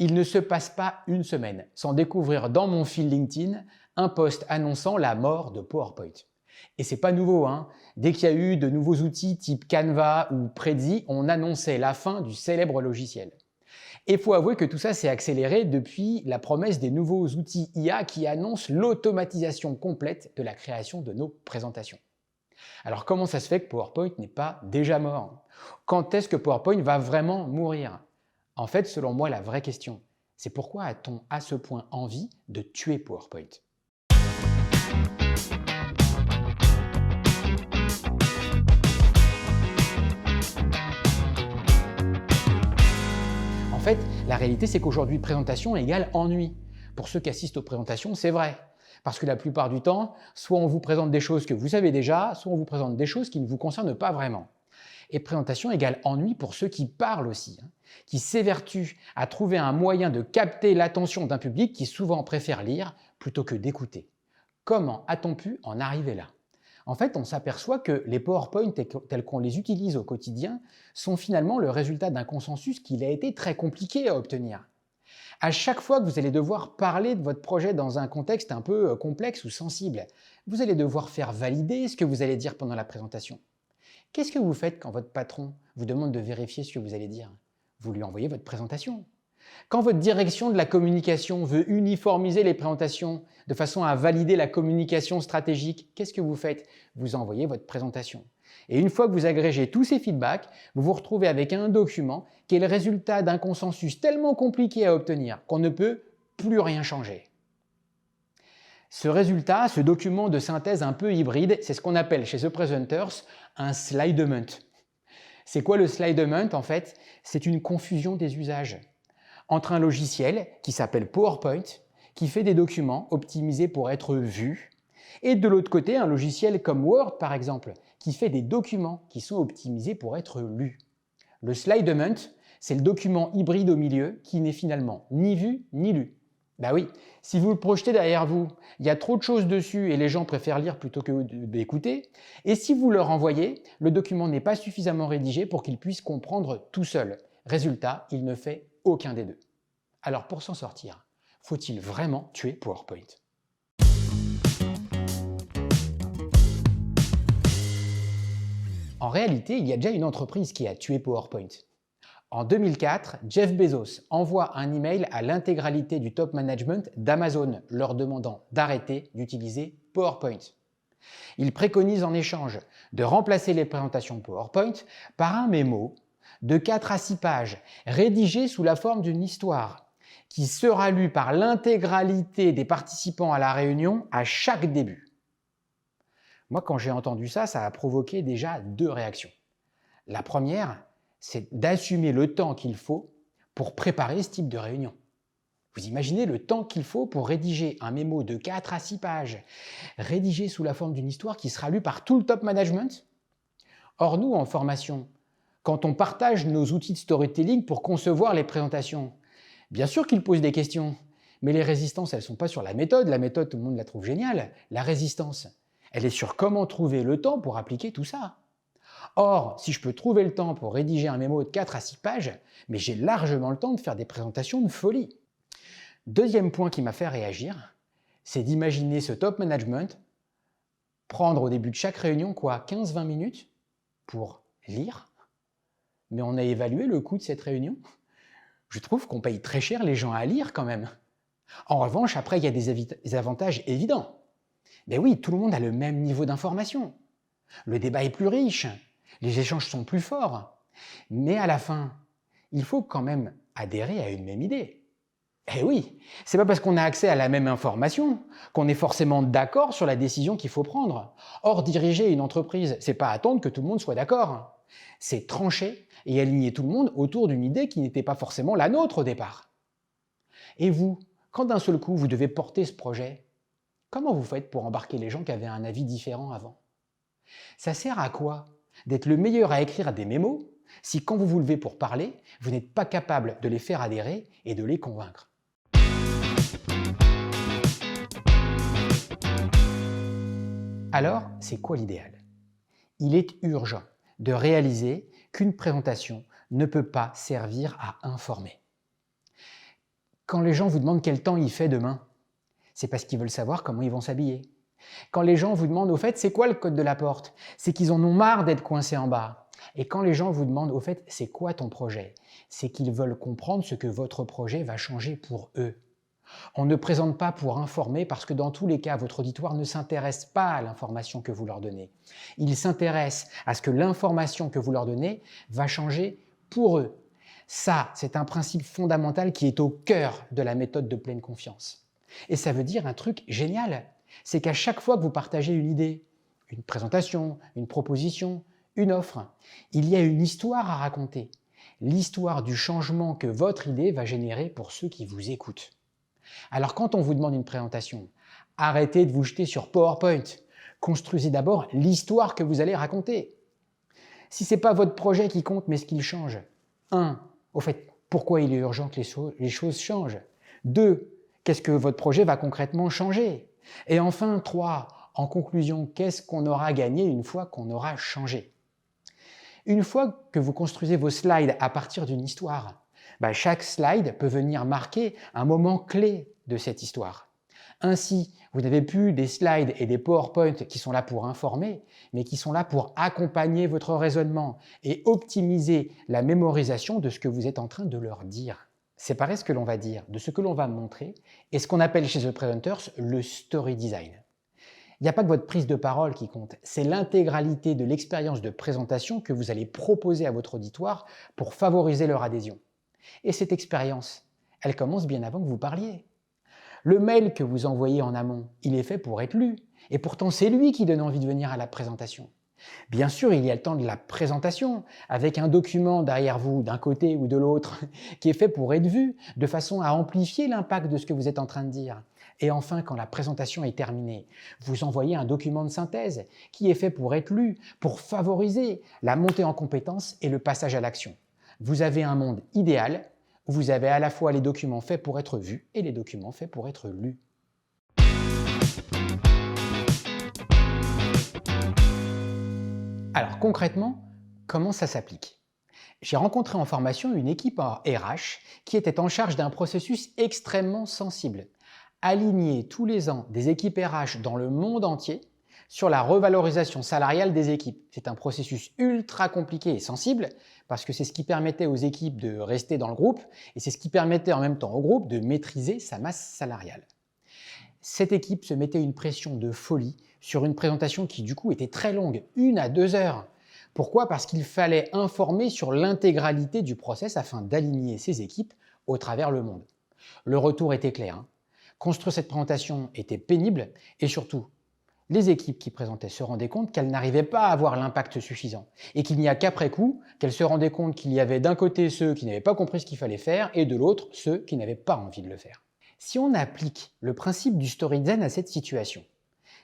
Il ne se passe pas une semaine sans découvrir dans mon fil LinkedIn un post annonçant la mort de PowerPoint. Et c'est pas nouveau, hein. Dès qu'il y a eu de nouveaux outils type Canva ou Prezi, on annonçait la fin du célèbre logiciel. Et il faut avouer que tout ça s'est accéléré depuis la promesse des nouveaux outils IA qui annoncent l'automatisation complète de la création de nos présentations. Alors comment ça se fait que PowerPoint n'est pas déjà mort? Quand est-ce que PowerPoint va vraiment mourir? En fait, selon moi, la vraie question, c'est pourquoi a-t-on à ce point envie de tuer PowerPoint? En fait, la réalité, c'est qu'aujourd'hui, présentation égale ennui. Pour ceux qui assistent aux présentations, c'est vrai. Parce que la plupart du temps, soit on vous présente des choses que vous savez déjà, soit on vous présente des choses qui ne vous concernent pas vraiment. Et présentation égale ennui pour ceux qui parlent aussi, qui s'évertuent à trouver un moyen de capter l'attention d'un public qui souvent préfère lire plutôt que d'écouter. Comment a-t-on pu en arriver là? En fait, on s'aperçoit que les PowerPoint tels qu'on les utilise au quotidien sont finalement le résultat d'un consensus qu'il a été très compliqué à obtenir. À chaque fois que vous allez devoir parler de votre projet dans un contexte un peu complexe ou sensible, vous allez devoir faire valider ce que vous allez dire pendant la présentation. Qu'est-ce que vous faites quand votre patron vous demande de vérifier ce que vous allez dire? Vous lui envoyez votre présentation. Quand votre direction de la communication veut uniformiser les présentations de façon à valider la communication stratégique, qu'est-ce que vous faites? Vous envoyez votre présentation. Et une fois que vous agrégez tous ces feedbacks, vous vous retrouvez avec un document qui est le résultat d'un consensus tellement compliqué à obtenir qu'on ne peut plus rien changer. Ce résultat, ce document de synthèse un peu hybride, c'est ce qu'on appelle chez The Presenters un slidement. C'est quoi le slidement en fait? C'est une confusion des usages entre un logiciel qui s'appelle PowerPoint, qui fait des documents optimisés pour être vus, et de l'autre côté, un logiciel comme Word par exemple, qui fait des documents qui sont optimisés pour être lus. Le slidement, c'est le document hybride au milieu qui n'est finalement ni vu ni lu. Ben oui, si vous le projetez derrière vous, il y a trop de choses dessus et les gens préfèrent lire plutôt que d'écouter. Et si vous leur envoyez, le document n'est pas suffisamment rédigé pour qu'ils puissent comprendre tout seul. Résultat, il ne fait aucun des deux. Alors pour s'en sortir, faut-il vraiment tuer PowerPoint? En réalité, il y a déjà une entreprise qui a tué PowerPoint. En 2004, Jeff Bezos envoie un email à l'intégralité du top management d'Amazon leur demandant d'arrêter d'utiliser PowerPoint. Il préconise en échange de remplacer les présentations PowerPoint par un mémo de 4 à 6 pages rédigé sous la forme d'une histoire qui sera lu par l'intégralité des participants à la réunion à chaque début. Moi, quand j'ai entendu ça, ça a provoqué déjà 2 réactions. La première, c'est d'assumer le temps qu'il faut pour préparer ce type de réunion. Vous imaginez le temps qu'il faut pour rédiger un mémo de 4 à 6 pages, rédigé sous la forme d'une histoire qui sera lue par tout le top management? Or, nous, en formation, quand on partage nos outils de storytelling pour concevoir les présentations, bien sûr qu'ils posent des questions, mais les résistances, elles ne sont pas sur la méthode, tout le monde la trouve géniale. La résistance, elle est sur comment trouver le temps pour appliquer tout ça. Or, si je peux trouver le temps pour rédiger un mémo de 4 à 6 pages, mais j'ai largement le temps de faire des présentations de folie. Deuxième point qui m'a fait réagir, c'est d'imaginer ce top management prendre au début de chaque réunion 15-20 minutes pour lire. Mais on a évalué le coût de cette réunion. Je trouve qu'on paye très cher les gens à lire quand même. En revanche, après, il y a des avantages évidents. Mais oui, tout le monde a le même niveau d'information. Le débat est plus riche, les échanges sont plus forts. Mais à la fin, il faut quand même adhérer à une même idée. Eh oui, c'est pas parce qu'on a accès à la même information qu'on est forcément d'accord sur la décision qu'il faut prendre. Or, diriger une entreprise, c'est pas attendre que tout le monde soit d'accord. C'est trancher et aligner tout le monde autour d'une idée qui n'était pas forcément la nôtre au départ. Et vous, quand d'un seul coup vous devez porter ce projet, comment vous faites pour embarquer les gens qui avaient un avis différent avant? Ça sert à quoi d'être le meilleur à écrire des mémos si quand vous vous levez pour parler, vous n'êtes pas capable de les faire adhérer et de les convaincre? Alors, c'est quoi l'idéal? Il est urgent de réaliser qu'une présentation ne peut pas servir à informer. Quand les gens vous demandent quel temps il fait demain, c'est parce qu'ils veulent savoir comment ils vont s'habiller. Quand les gens vous demandent au fait c'est quoi le code de la porte, c'est qu'ils en ont marre d'être coincés en bas. Et quand les gens vous demandent au fait c'est quoi ton projet, c'est qu'ils veulent comprendre ce que votre projet va changer pour eux. On ne présente pas pour informer parce que dans tous les cas, votre auditoire ne s'intéresse pas à l'information que vous leur donnez. Il s'intéresse à ce que l'information que vous leur donnez va changer pour eux. Ça, c'est un principe fondamental qui est au cœur de la méthode de pleine confiance. Et ça veut dire un truc génial, c'est qu'à chaque fois que vous partagez une idée, une présentation, une proposition, une offre, il y a une histoire à raconter. L'histoire du changement que votre idée va générer pour ceux qui vous écoutent. Alors quand on vous demande une présentation, arrêtez de vous jeter sur PowerPoint. Construisez d'abord l'histoire que vous allez raconter. Si ce n'est pas votre projet qui compte, mais ce qu'il change. 1. Au fait, pourquoi il est urgent que les choses changent. 2. Qu'est-ce que votre projet va concrètement changer. Et enfin, 3. En conclusion, qu'est-ce qu'on aura gagné une fois qu'on aura changé. Une fois que vous construisez vos slides à partir d'une histoire, chaque slide peut venir marquer un moment clé de cette histoire. Ainsi, vous n'avez plus des slides et des PowerPoint qui sont là pour informer, mais qui sont là pour accompagner votre raisonnement et optimiser la mémorisation de ce que vous êtes en train de leur dire. Séparer ce que l'on va dire de ce que l'on va montrer est ce qu'on appelle chez The Presenters le story design. Il n'y a pas que votre prise de parole qui compte, c'est l'intégralité de l'expérience de présentation que vous allez proposer à votre auditoire pour favoriser leur adhésion. Et cette expérience, elle commence bien avant que vous parliez. Le mail que vous envoyez en amont, il est fait pour être lu. Et pourtant, c'est lui qui donne envie de venir à la présentation. Bien sûr, il y a le temps de la présentation, avec un document derrière vous, d'un côté ou de l'autre, qui est fait pour être vu, de façon à amplifier l'impact de ce que vous êtes en train de dire. Et enfin, quand la présentation est terminée, vous envoyez un document de synthèse qui est fait pour être lu, pour favoriser la montée en compétences et le passage à l'action. Vous avez un monde idéal où vous avez à la fois les documents faits pour être vus et les documents faits pour être lus. Alors concrètement, comment ça s'applique? J'ai rencontré en formation une équipe en RH qui était en charge d'un processus extrêmement sensible. Aligner tous les ans des équipes RH dans le monde entier sur la revalorisation salariale des équipes. C'est un processus ultra compliqué et sensible parce que c'est ce qui permettait aux équipes de rester dans le groupe et c'est ce qui permettait en même temps au groupe de maîtriser sa masse salariale. Cette équipe se mettait une pression de folie sur une présentation qui du coup était très longue, 1 à 2 heures. Pourquoi? Parce qu'il fallait informer sur l'intégralité du process afin d'aligner ses équipes au travers le monde. Le retour était clair. Construire cette présentation était pénible et surtout, les équipes qui présentaient se rendaient compte qu'elles n'arrivaient pas à avoir l'impact suffisant et qu'il n'y a qu'après coup qu'elles se rendaient compte qu'il y avait d'un côté ceux qui n'avaient pas compris ce qu'il fallait faire et de l'autre ceux qui n'avaient pas envie de le faire. Si on applique le principe du story design à cette situation,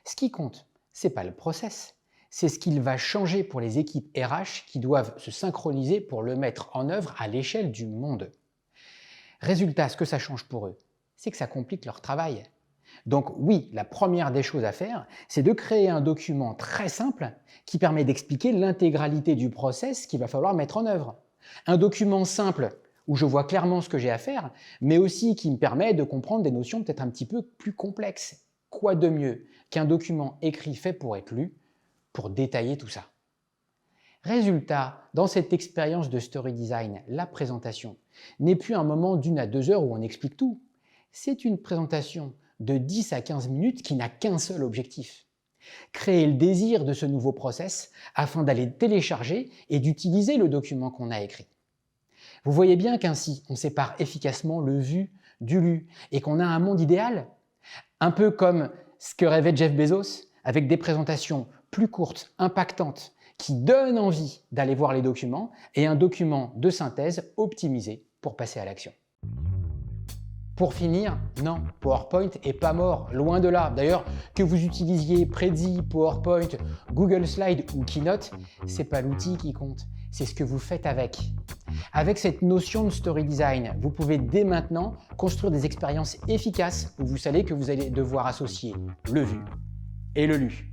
ce qui compte, c'est pas le process, c'est ce qu'il va changer pour les équipes RH qui doivent se synchroniser pour le mettre en œuvre à l'échelle du monde. Résultat, ce que ça change pour eux, c'est que ça complique leur travail. Donc oui, la première des choses à faire, c'est de créer un document très simple qui permet d'expliquer l'intégralité du process qu'il va falloir mettre en œuvre. Un document simple où je vois clairement ce que j'ai à faire, mais aussi qui me permet de comprendre des notions peut-être un petit peu plus complexes. Quoi de mieux qu'un document écrit fait pour être lu, pour détailler tout ça. Résultat, dans cette expérience de story design, la présentation n'est plus un moment d'1 à 2 heures où on explique tout. C'est une présentation de 10 à 15 minutes qui n'a qu'un seul objectif. Créer le désir de ce nouveau process afin d'aller télécharger et d'utiliser le document qu'on a écrit. Vous voyez bien qu'ainsi, on sépare efficacement le vu du lu et qu'on a un monde idéal, un peu comme ce que rêvait Jeff Bezos, avec des présentations plus courtes, impactantes, qui donnent envie d'aller voir les documents et un document de synthèse optimisé pour passer à l'action. Pour finir, non, PowerPoint est pas mort, loin de là. D'ailleurs, que vous utilisiez Prezi, PowerPoint, Google Slide ou Keynote, c'est pas l'outil qui compte, c'est ce que vous faites avec. Avec cette notion de story design, vous pouvez dès maintenant construire des expériences efficaces où vous savez que vous allez devoir associer le vu et le lu.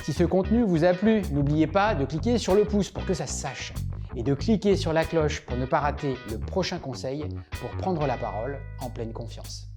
Si ce contenu vous a plu, n'oubliez pas de cliquer sur le pouce pour que ça se sache. et de cliquer sur la cloche pour ne pas rater le prochain conseil pour prendre la parole en pleine confiance.